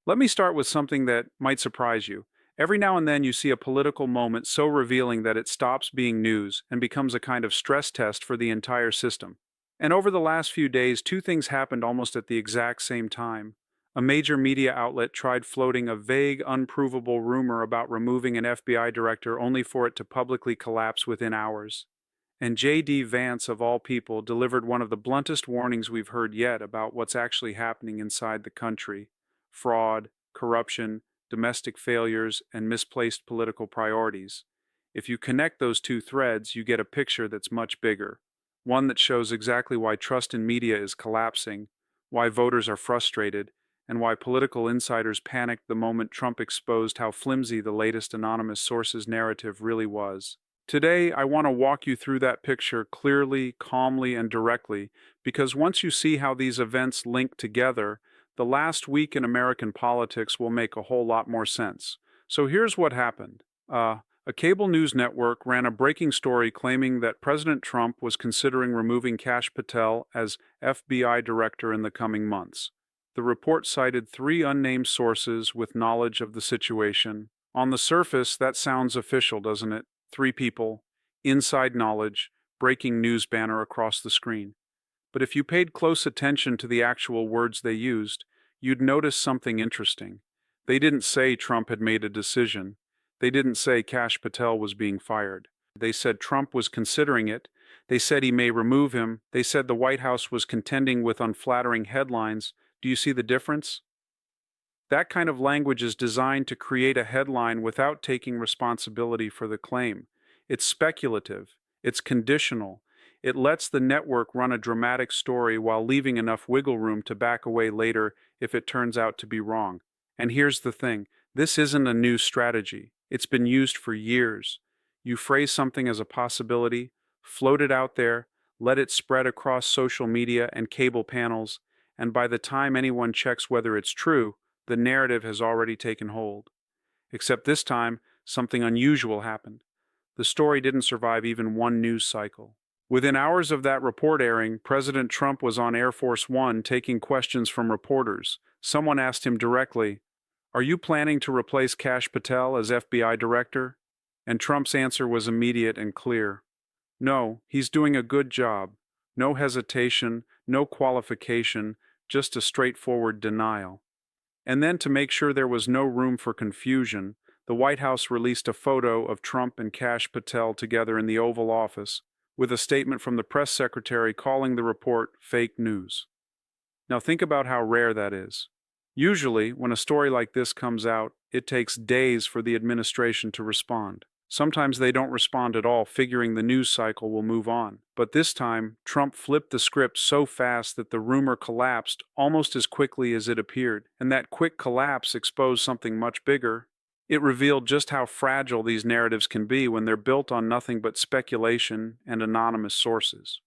Let me start with something that might surprise you. Every now and then you see a political moment so revealing that it stops being news and becomes a kind of stress test for the entire system. And over the last few days, two things happened almost at the exact same time. A major media outlet tried floating a vague, unprovable rumor about removing an FBI director only for it to publicly collapse within hours. And J.D. Vance, of all people, delivered one of the bluntest warnings we've heard yet about what's actually happening inside the country: fraud, corruption, domestic failures, and misplaced political priorities. If you connect those two threads, you get a picture that's much bigger, one that shows exactly why trust in media is collapsing, why voters are frustrated, and why political insiders panicked the moment Trump exposed how flimsy the latest anonymous source's narrative really was. Today, I want to walk you through that picture clearly, calmly, and directly, because once you see how these events link together, the last week in American politics will make a whole lot more sense. So here's what happened. A cable news network ran a breaking story claiming that President Trump was considering removing Cash Patel as FBI director in the coming months. The report cited three unnamed sources with knowledge of the situation. On the surface, that sounds official, doesn't it? Three people, inside knowledge, breaking news banner across the screen. But if you paid close attention to the actual words they used, you'd notice something interesting. They didn't say Trump had made a decision. They didn't say Cash Patel was being fired. They said Trump was considering it. They said he may remove him. They said the White House was contending with unflattering headlines. Do you see the difference? That kind of language is designed to create a headline without taking responsibility for the claim. It's speculative, it's conditional. It lets the network run a dramatic story while leaving enough wiggle room to back away later if it turns out to be wrong. And here's the thing: this isn't a new strategy. It's been used for years. You phrase something as a possibility, float it out there, let it spread across social media and cable panels, and by the time anyone checks whether it's true, the narrative has already taken hold. Except this time, something unusual happened. The story didn't survive even one news cycle. Within hours of that report airing, President Trump was on Air Force One taking questions from reporters. Someone asked him directly, "Are you planning to replace Cash Patel as FBI director?" And Trump's answer was immediate and clear. "No, he's doing a good job. No hesitation, no qualification, just a straightforward denial." And then, to make sure there was no room for confusion, the White House released a photo of Trump and Cash Patel together in the Oval Office, with a statement from the press secretary calling the report fake news. Now think about how rare that is. Usually, when a story like this comes out, it takes days for the administration to respond. Sometimes they don't respond at all, figuring the news cycle will move on. But this time, Trump flipped the script so fast that the rumor collapsed almost as quickly as it appeared. And that quick collapse exposed something much bigger. It revealed just how fragile these narratives can be when they're built on nothing but speculation and anonymous sources.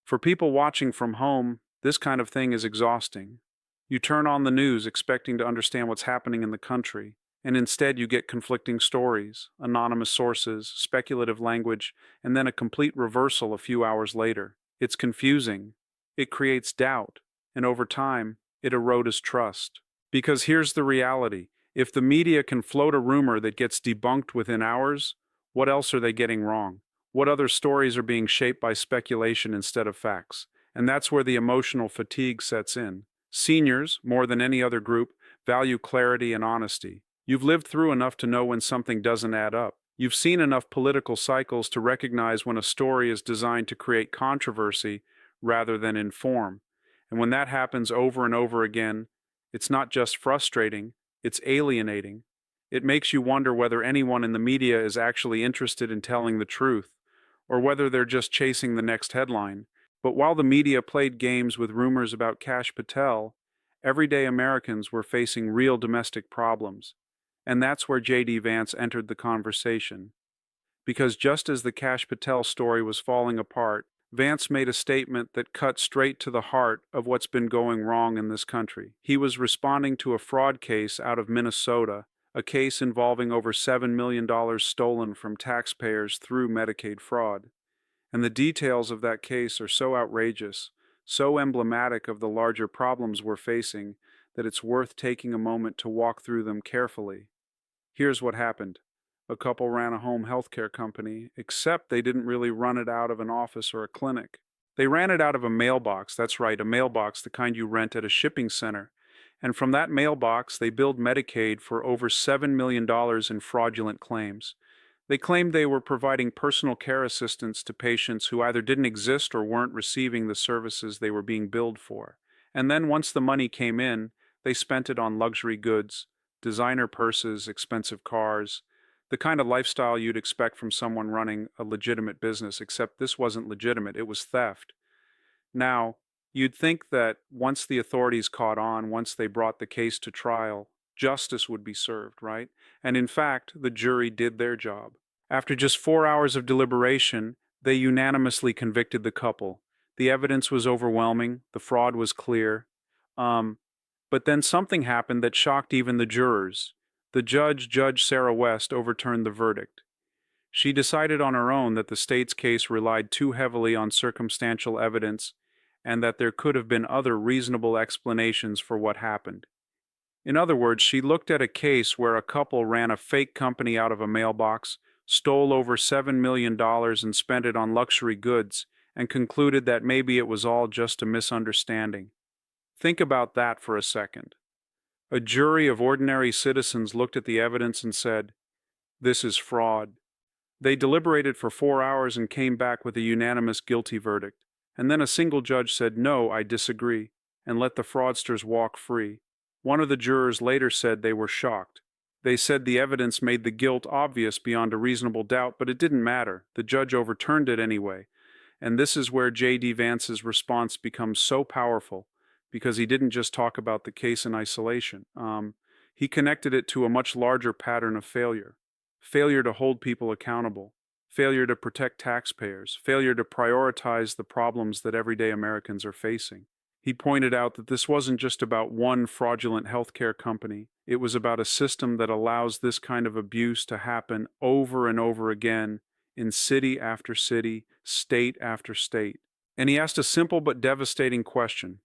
For people watching from home, this kind of thing is exhausting. You turn on the news expecting to understand what's happening in the country, and instead you get conflicting stories, anonymous sources, speculative language, and then a complete reversal a few hours later. It's confusing. It creates doubt, and over time, it erodes trust. Because here's the reality: if the media can float a rumor that gets debunked within hours, what else are they getting wrong? What other stories are being shaped by speculation instead of facts? And that's where the emotional fatigue sets in. Seniors, more than any other group, value clarity and honesty. You've lived through enough to know when something doesn't add up. You've seen enough political cycles to recognize when a story is designed to create controversy rather than inform. And when that happens over and over again, it's not just frustrating, it's alienating. It makes you wonder whether anyone in the media is actually interested in telling the truth, or whether they're just chasing the next headline. But while the media played games with rumors about Cash Patel, everyday Americans were facing real domestic problems. And that's where J.D. Vance entered the conversation. Because just as the Cash Patel story was falling apart, Vance made a statement that cut straight to the heart of what's been going wrong in this country. He was responding to a fraud case out of Minnesota, a case involving over $7 million stolen from taxpayers through Medicaid fraud. And the details of that case are so outrageous, so emblematic of the larger problems we're facing, that it's worth taking a moment to walk through them carefully. Here's what happened. A couple ran a home healthcare company, except they didn't really run it out of an office or a clinic. They ran it out of a mailbox. That's right, a mailbox, the kind you rent at a shipping center. And from that mailbox, they billed Medicaid for over $7 million in fraudulent claims. They claimed they were providing personal care assistance to patients who either didn't exist or weren't receiving the services they were being billed for. And then once the money came in, they spent it on luxury goods, designer purses, expensive cars, the kind of lifestyle you'd expect from someone running a legitimate business, except this wasn't legitimate, it was theft. Now, you'd think that once the authorities caught on, once they brought the case to trial, justice would be served, right? And in fact, the jury did their job. After just 4 hours of deliberation, they unanimously convicted the couple. The evidence was overwhelming, the fraud was clear. Um, but then something happened that shocked even the jurors. The judge, Judge Sarah West, overturned the verdict. She decided on her own that the state's case relied too heavily on circumstantial evidence and that there could have been other reasonable explanations for what happened. In other words, she looked at a case where a couple ran a fake company out of a mailbox, stole over $7 million and spent it on luxury goods, and concluded that maybe it was all just a misunderstanding. Think about that for a second. A jury of ordinary citizens looked at the evidence and said, "This is fraud." They deliberated for 4 hours and came back with a unanimous guilty verdict. And then a single judge said, "No, I disagree," and let the fraudsters walk free. One of the jurors later said they were shocked. They said the evidence made the guilt obvious beyond a reasonable doubt, but it didn't matter. The judge overturned it anyway. And this is where J.D. Vance's response becomes so powerful, because he didn't just talk about the case in isolation. He connected it to a much larger pattern of failure. Failure to hold people accountable. Failure to protect taxpayers. Failure to prioritize the problems that everyday Americans are facing. He pointed out that this wasn't just about one fraudulent healthcare company. It was about a system that allows this kind of abuse to happen over and over again in city after city, state after state. And he asked a simple but devastating question.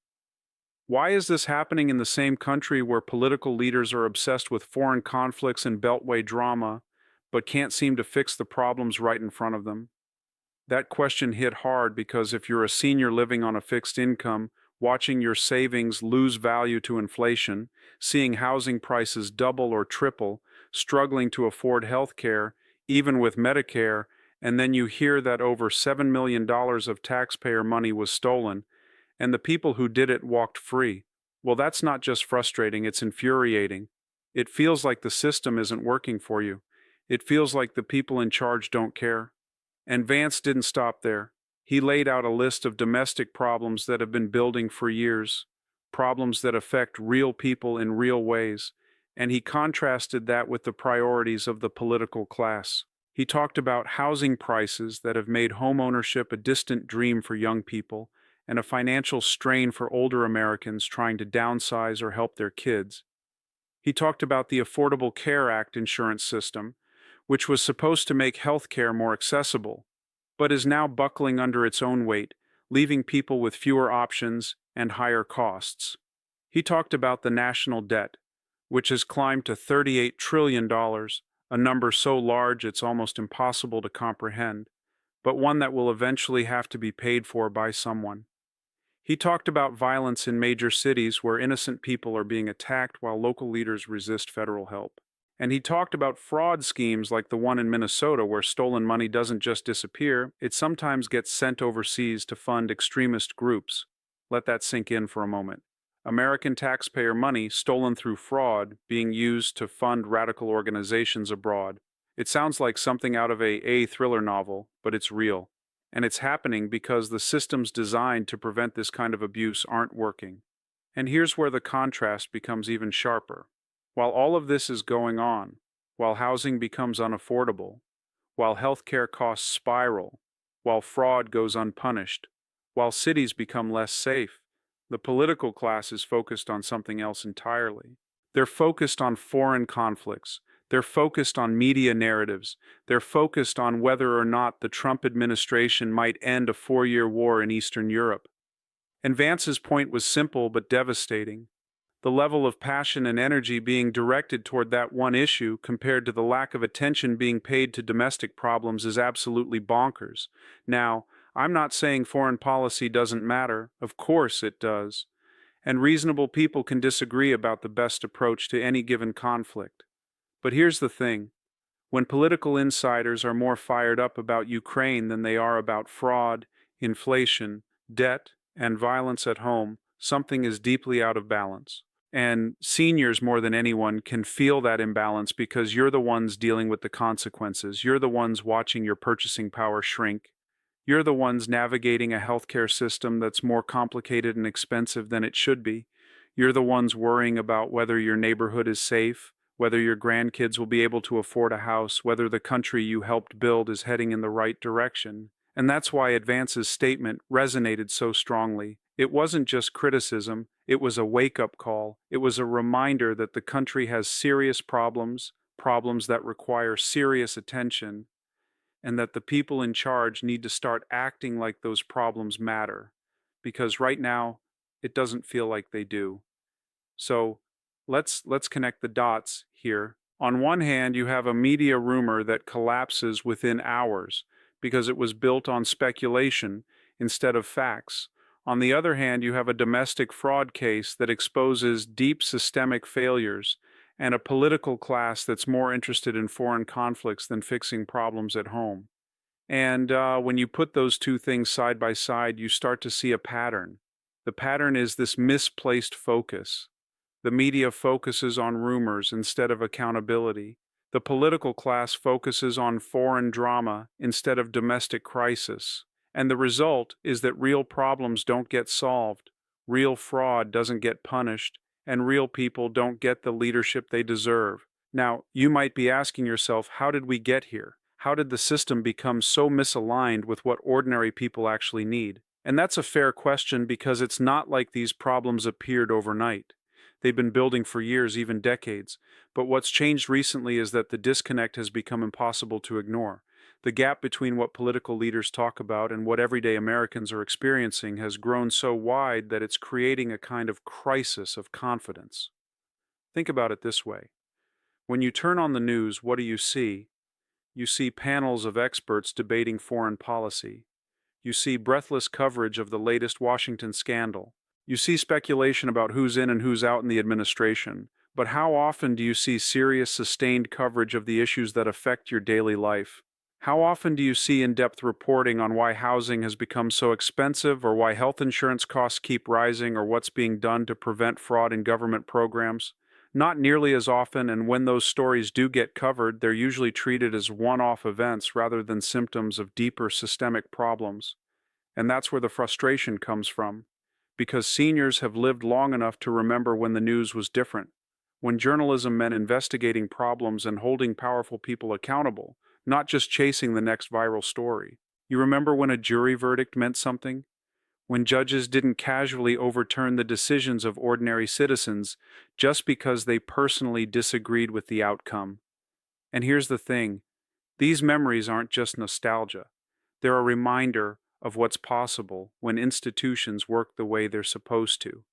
Why is this happening in the same country where political leaders are obsessed with foreign conflicts and beltway drama, but can't seem to fix the problems right in front of them? That question hit hard because if you're a senior living on a fixed income, watching your savings lose value to inflation, seeing housing prices double or triple, struggling to afford health care, even with Medicare, and then you hear that over $7 million of taxpayer money was stolen, and the people who did it walked free. Well, that's not just frustrating, it's infuriating. It feels like the system isn't working for you. It feels like the people in charge don't care. And Vance didn't stop there. He laid out a list of domestic problems that have been building for years, problems that affect real people in real ways, and he contrasted that with the priorities of the political class. He talked about housing prices that have made homeownership a distant dream for young people and a financial strain for older Americans trying to downsize or help their kids. He talked about the Affordable Care Act insurance system, which was supposed to make health care more accessible, but is now buckling under its own weight, leaving people with fewer options and higher costs. He talked about the national debt, which has climbed to $38 trillion, a number so large it's almost impossible to comprehend, but one that will eventually have to be paid for by someone. He talked about violence in major cities where innocent people are being attacked while local leaders resist federal help. And he talked about fraud schemes like the one in Minnesota where stolen money doesn't just disappear, it sometimes gets sent overseas to fund extremist groups. Let that sink in for a moment. American taxpayer money stolen through fraud being used to fund radical organizations abroad. It sounds like something out of a thriller novel, but it's real. And it's happening because the systems designed to prevent this kind of abuse aren't working. And here's where the contrast becomes even sharper. While all of this is going on, while housing becomes unaffordable, while healthcare costs spiral, while fraud goes unpunished, while cities become less safe, the political class is focused on something else entirely. They're focused on foreign conflicts. They're focused on media narratives. They're focused on whether or not the Trump administration might end a 4-year war in Eastern Europe. And Vance's point was simple but devastating. The level of passion and energy being directed toward that one issue compared to the lack of attention being paid to domestic problems is absolutely bonkers. Now, I'm not saying foreign policy doesn't matter. Of course it does. And reasonable people can disagree about the best approach to any given conflict. But here's the thing. When political insiders are more fired up about Ukraine than they are about fraud, inflation, debt, and violence at home, something is deeply out of balance. And seniors, more than anyone, can feel that imbalance because you're the ones dealing with the consequences. You're the ones watching your purchasing power shrink. You're the ones navigating a healthcare system that's more complicated and expensive than it should be. You're the ones worrying about whether your neighborhood is safe, whether your grandkids will be able to afford a house, whether the country you helped build is heading in the right direction. And that's why Vance's statement resonated so strongly. It wasn't just criticism, it was a wake-up call. It was a reminder that the country has serious problems, problems that require serious attention, and that the people in charge need to start acting like those problems matter. Because right now, it doesn't feel like they do. So let's connect the dots here. On one hand, you have a media rumor that collapses within hours because it was built on speculation instead of facts. On the other hand, you have a domestic fraud case that exposes deep systemic failures and a political class that's more interested in foreign conflicts than fixing problems at home. And when you put those two things side by side, you start to see a pattern. The pattern is this misplaced focus. The media focuses on rumors instead of accountability. The political class focuses on foreign drama instead of domestic crisis. And the result is that real problems don't get solved, real fraud doesn't get punished, and real people don't get the leadership they deserve. Now, you might be asking yourself, how did we get here? How did the system become so misaligned with what ordinary people actually need? And that's a fair question because it's not like these problems appeared overnight. They've been building for years, even decades. But what's changed recently is that the disconnect has become impossible to ignore. The gap between what political leaders talk about and what everyday Americans are experiencing has grown so wide that it's creating a kind of crisis of confidence. Think about it this way. When you turn on the news, what do you see? You see panels of experts debating foreign policy. You see breathless coverage of the latest Washington scandal. You see speculation about who's in and who's out in the administration. But how often do you see serious, sustained coverage of the issues that affect your daily life? How often do you see in-depth reporting on why housing has become so expensive, or why health insurance costs keep rising, or what's being done to prevent fraud in government programs? Not nearly as often, and when those stories do get covered, they're usually treated as one-off events rather than symptoms of deeper systemic problems. And that's where the frustration comes from, because seniors have lived long enough to remember when the news was different, when journalism meant investigating problems and holding powerful people accountable, not just chasing the next viral story. You remember when a jury verdict meant something? When judges didn't casually overturn the decisions of ordinary citizens just because they personally disagreed with the outcome. And here's the thing, these memories aren't just nostalgia. They're a reminder of what's possible when institutions work the way they're supposed to,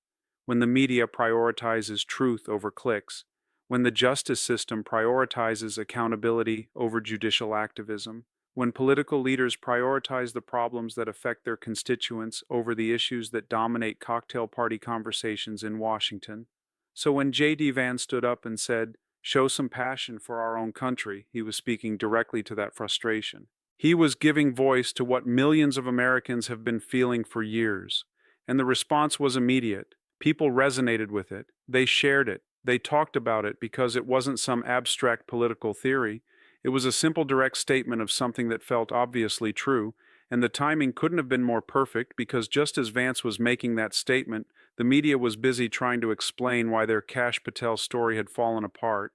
when the media prioritizes truth over clicks, when the justice system prioritizes accountability over judicial activism, when political leaders prioritize the problems that affect their constituents over the issues that dominate cocktail party conversations in Washington. So when J.D. Vance stood up and said, "Show some passion for our own country," he was speaking directly to that frustration. He was giving voice to what millions of Americans have been feeling for years. And the response was immediate. People resonated with it. They shared it. They talked about it because it wasn't some abstract political theory. It was a simple, direct statement of something that felt obviously true, and the timing couldn't have been more perfect because just as Vance was making that statement, the media was busy trying to explain why their Cash Patel story had fallen apart.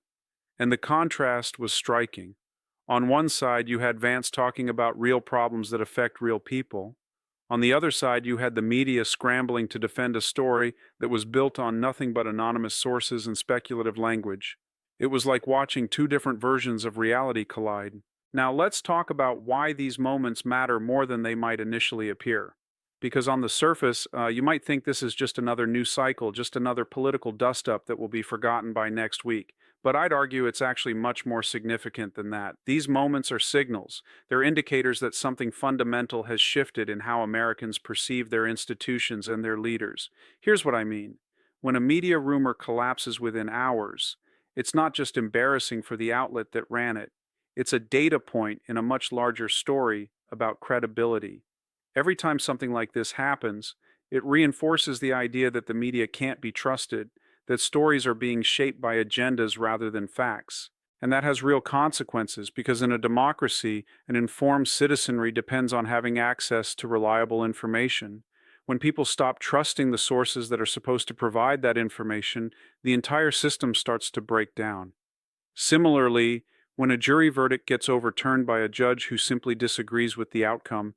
And the contrast was striking. On one side, you had Vance talking about real problems that affect real people. On the other side, you had the media scrambling to defend a story that was built on nothing but anonymous sources and speculative language. It was like watching two different versions of reality collide. Now let's talk about why these moments matter more than they might initially appear. because on the surface, you might think this is just another news cycle, just another political dust-up that will be forgotten by next week. But I'd argue it's actually much more significant than that. These moments are signals. They're indicators that something fundamental has shifted in how Americans perceive their institutions and their leaders. Here's what I mean. When a media rumor collapses within hours, it's not just embarrassing for the outlet that ran it. It's a data point in a much larger story about credibility. Every time something like this happens, it reinforces the idea that the media can't be trusted, that stories are being shaped by agendas rather than facts. And that has real consequences because in a democracy, an informed citizenry depends on having access to reliable information. When people stop trusting the sources that are supposed to provide that information, the entire system starts to break down. Similarly, when a jury verdict gets overturned by a judge who simply disagrees with the outcome,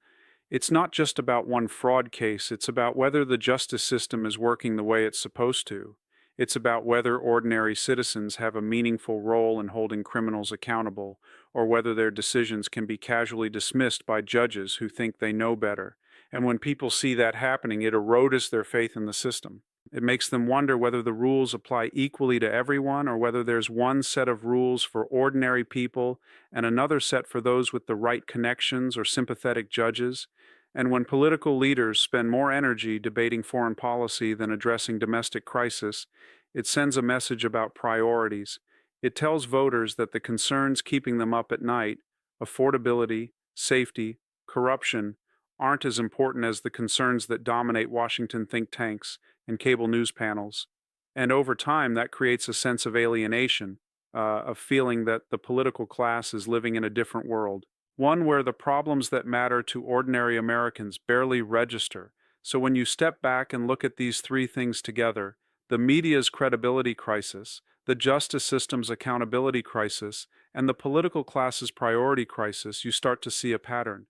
it's not just about one fraud case, it's about whether the justice system is working the way it's supposed to. It's about whether ordinary citizens have a meaningful role in holding criminals accountable, or whether their decisions can be casually dismissed by judges who think they know better. And when people see that happening, it erodes their faith in the system. It makes them wonder whether the rules apply equally to everyone or whether there's one set of rules for ordinary people and another set for those with the right connections or sympathetic judges. And when political leaders spend more energy debating foreign policy than addressing domestic crisis, it sends a message about priorities. It tells voters that the concerns keeping them up at night, affordability, safety, corruption, aren't as important as the concerns that dominate Washington think tanks and cable news panels. And over time, that creates a sense of alienation, a feeling that the political class is living in a different world, one where the problems that matter to ordinary Americans barely register. So when you step back and look at these three things together, the media's credibility crisis, the justice system's accountability crisis, and the political class's priority crisis, you start to see a pattern.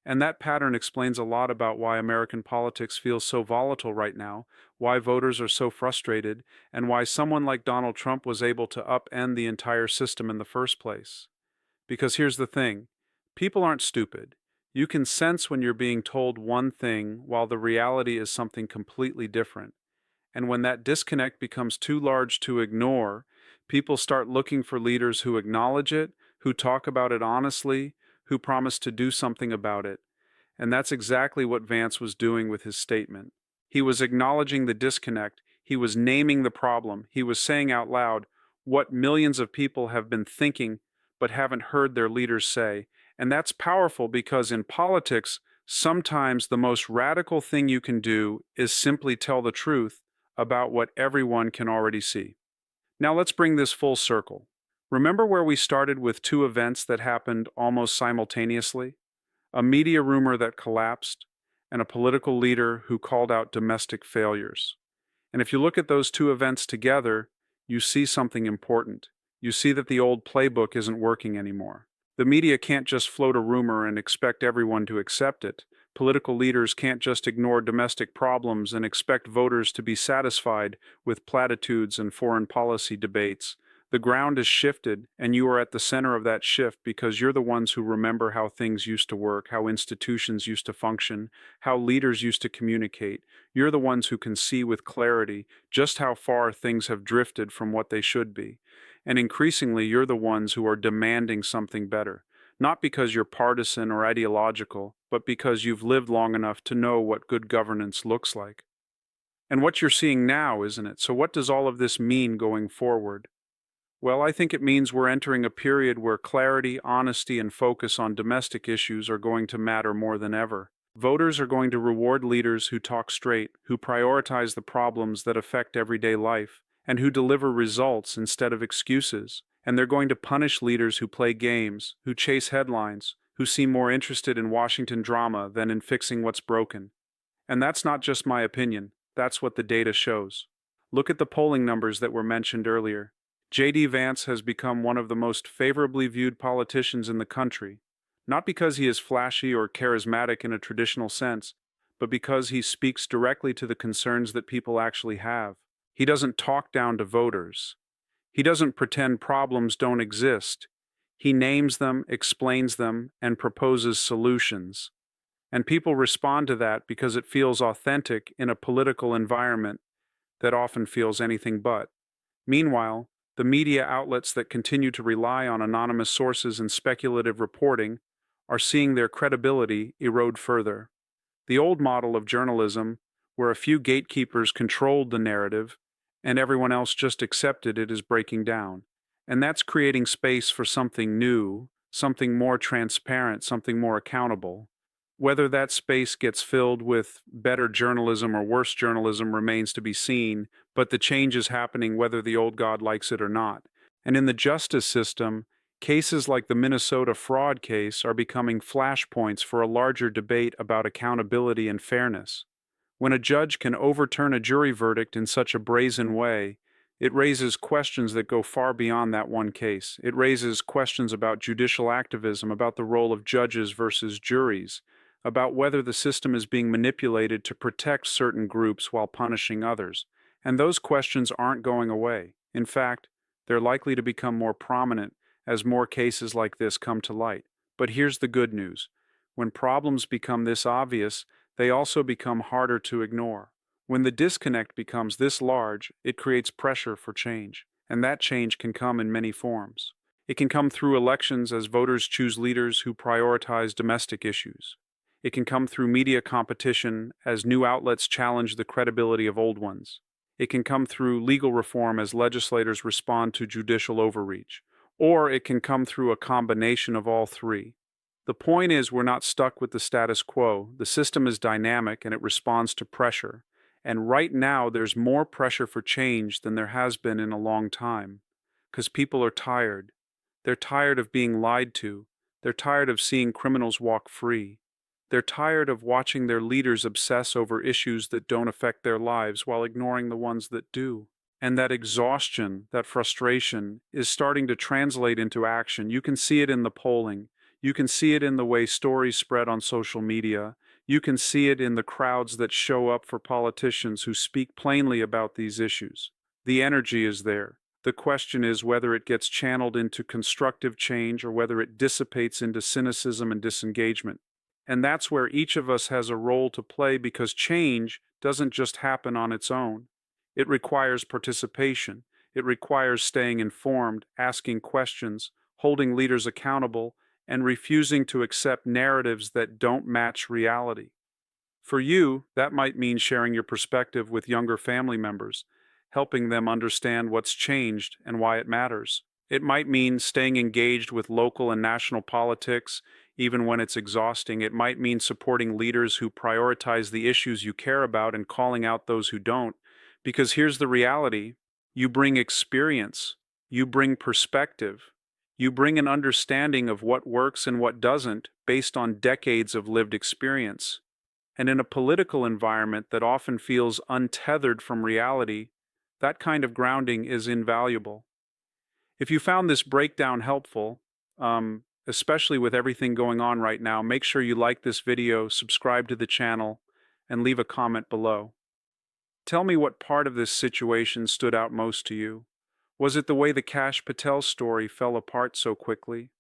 And that pattern explains a lot about why American politics feels so volatile right now, why voters are so frustrated, and why someone like Donald Trump was able to upend the entire system in the first place. Because here's the thing, people aren't stupid. You can sense when you're being told one thing while the reality is something completely different. And when that disconnect becomes too large to ignore, people start looking for leaders who acknowledge it, who talk about it honestly, who promise to do something about it. And that's exactly what Vance was doing with his statement. He was acknowledging the disconnect, he was naming the problem, he was saying out loud what millions of people have been thinking but haven't heard their leaders say. And that's powerful because in politics, sometimes the most radical thing you can do is simply tell the truth about what everyone can already see. Now let's bring this full circle. Remember where we started with two events that happened almost simultaneously? A media rumor that collapsed, and a political leader who called out domestic failures. And if you look at those two events together, you see something important. You see that the old playbook isn't working anymore. The media can't just float a rumor and expect everyone to accept it. Political leaders can't just ignore domestic problems and expect voters to be satisfied with platitudes and foreign policy debates. The ground has shifted, and you are at the center of that shift because you're the ones who remember how things used to work, how institutions used to function, how leaders used to communicate. You're the ones who can see with clarity just how far things have drifted from what they should be. And increasingly, you're the ones who are demanding something better, not because you're partisan or ideological, but because you've lived long enough to know what good governance looks like. And what you're seeing now, isn't it? So what does all of this mean going forward? Well, I think it means we're entering a period where clarity, honesty, and focus on domestic issues are going to matter more than ever. Voters are going to reward leaders who talk straight, who prioritize the problems that affect everyday life, and who deliver results instead of excuses. And they're going to punish leaders who play games, who chase headlines, who seem more interested in Washington drama than in fixing what's broken. And that's not just my opinion, that's what the data shows. Look at the polling numbers that were mentioned earlier. J.D. Vance has become one of the most favorably viewed politicians in the country, not because he is flashy or charismatic in a traditional sense, but because he speaks directly to the concerns that people actually have. He doesn't talk down to voters. He doesn't pretend problems don't exist. He names them, explains them, and proposes solutions. And people respond to that because it feels authentic in a political environment that often feels anything but. Meanwhile, the media outlets that continue to rely on anonymous sources and speculative reporting are seeing their credibility erode further. The old model of journalism, where a few gatekeepers controlled the narrative and everyone else just accepted it, is breaking down. And that's creating space for something new, something more transparent, something more accountable. Whether that space gets filled with better journalism or worse journalism remains to be seen, but the change is happening whether the old god likes it or not. And in the justice system, cases like the Minnesota fraud case are becoming flashpoints for a larger debate about accountability and fairness. When a judge can overturn a jury verdict in such a brazen way, it raises questions that go far beyond that one case. It raises questions about judicial activism, about the role of judges versus juries, about whether the system is being manipulated to protect certain groups while punishing others. And those questions aren't going away. In fact, they're likely to become more prominent as more cases like this come to light. But here's the good news. When problems become this obvious, they also become harder to ignore. When the disconnect becomes this large, it creates pressure for change, and that change can come in many forms. It can come through elections as voters choose leaders who prioritize domestic issues. It can come through media competition as new outlets challenge the credibility of old ones. It can come through legal reform as legislators respond to judicial overreach. Or it can come through a combination of all three. The point is, we're not stuck with the status quo. The system is dynamic and it responds to pressure. And right now, there's more pressure for change than there has been in a long time. Because people are tired. They're tired of being lied to. They're tired of seeing criminals walk free. They're tired of watching their leaders obsess over issues that don't affect their lives while ignoring the ones that do. And that exhaustion, that frustration, is starting to translate into action. You can see it in the polling. You can see it in the way stories spread on social media. You can see it in the crowds that show up for politicians who speak plainly about these issues. The energy is there. The question is whether it gets channeled into constructive change or whether it dissipates into cynicism and disengagement. And that's where each of us has a role to play, because change doesn't just happen on its own. It requires participation. It requires staying informed, asking questions, holding leaders accountable, and refusing to accept narratives that don't match reality. For you, that might mean sharing your perspective with younger family members, helping them understand what's changed and why it matters. It might mean staying engaged with local and national politics, even when it's exhausting. It might mean supporting leaders who prioritize the issues you care about and calling out those who don't. Because here's the reality: you bring experience, you bring perspective, you bring an understanding of what works and what doesn't based on decades of lived experience. And in a political environment that often feels untethered from reality, that kind of grounding is invaluable. If you found this breakdown helpful, especially with everything going on right now, make sure you like this video, subscribe to the channel, and leave a comment below. Tell me what part of this situation stood out most to you. Was it the way the Cash Patel story fell apart so quickly?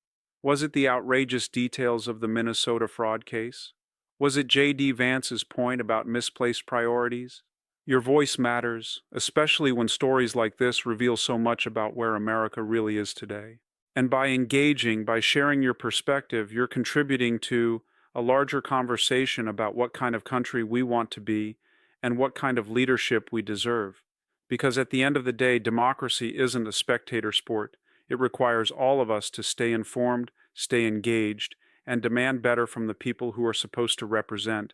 Was it the outrageous details of the Minnesota fraud case? Was it J.D. Vance's point about misplaced priorities? Your voice matters, especially when stories like this reveal so much about where America really is today. And by engaging, by sharing your perspective, you're contributing to a larger conversation about what kind of country we want to be and what kind of leadership we deserve. Because at the end of the day, democracy isn't a spectator sport. It requires all of us to stay informed, stay engaged, and demand better from the people who are supposed to represent.